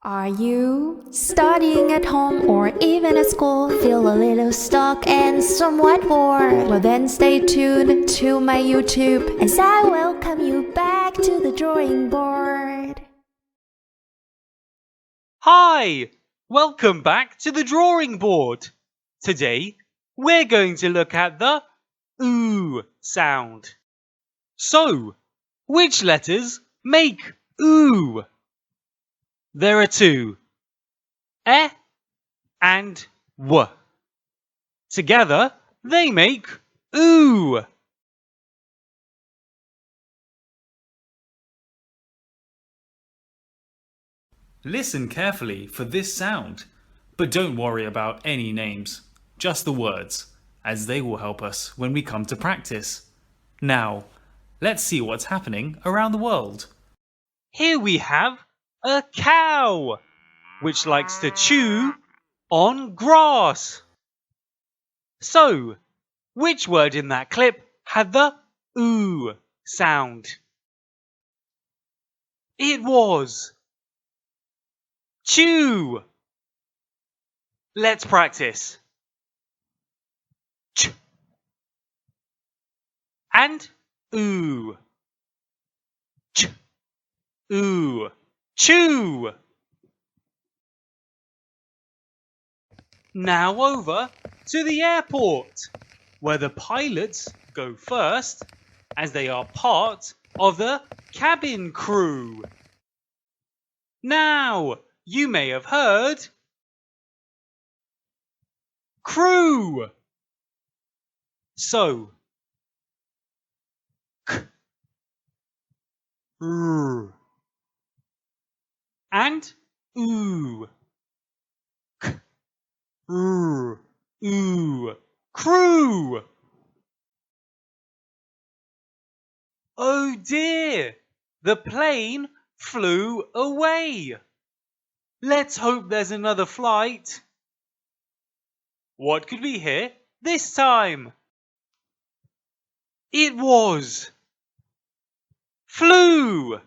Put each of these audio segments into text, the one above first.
Are you studying at home or even at school? Feel a little stuck and somewhat bored? Well then stay tuned to my YouTube as I welcome you back to the drawing board. Hi! Welcome back to the drawing board. Today we're going to look at the OO sound. So, which letters make OO? There are two, E and W. Together they make OO. Listen carefully for this sound, but don't worry about any names, just the words, as they will help us when we come to practice. Now, let's see what's happening around the world. Here we have a cow, which likes to chew on grass. So, which word in that clip had the OO sound? It was chew. Let's practice. Ch and OO. Ch OO. Chew. Now over to the airport, where the pilots go first, as they are part of the cabin crew. Now, you may have heard crew. So, k, r, and OO. K, r, OO. Crew. Oh dear, the plane flew away. Let's hope there's another flight. What could we hear this time? It was flew.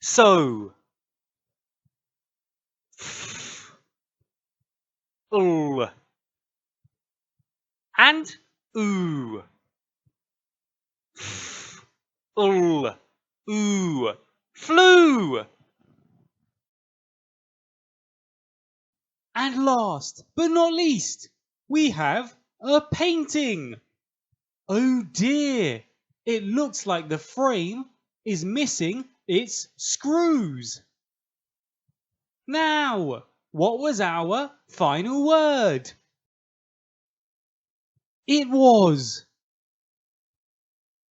So, f, l, and OO. F, l, OO. Flew. And last but not least, we have a painting. Oh dear, it looks like the frame is missing its screws. Now, what was our final word? It was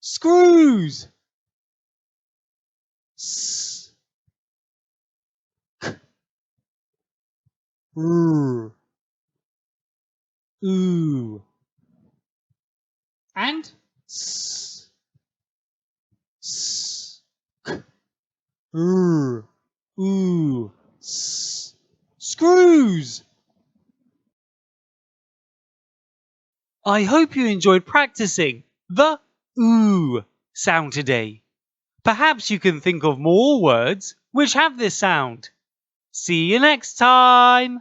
screws. S, k, r, OO. And s, k, r, OO. Screws. I hope you enjoyed practicing the OO sound today. Perhaps you can think of more words which have this sound. See you next time!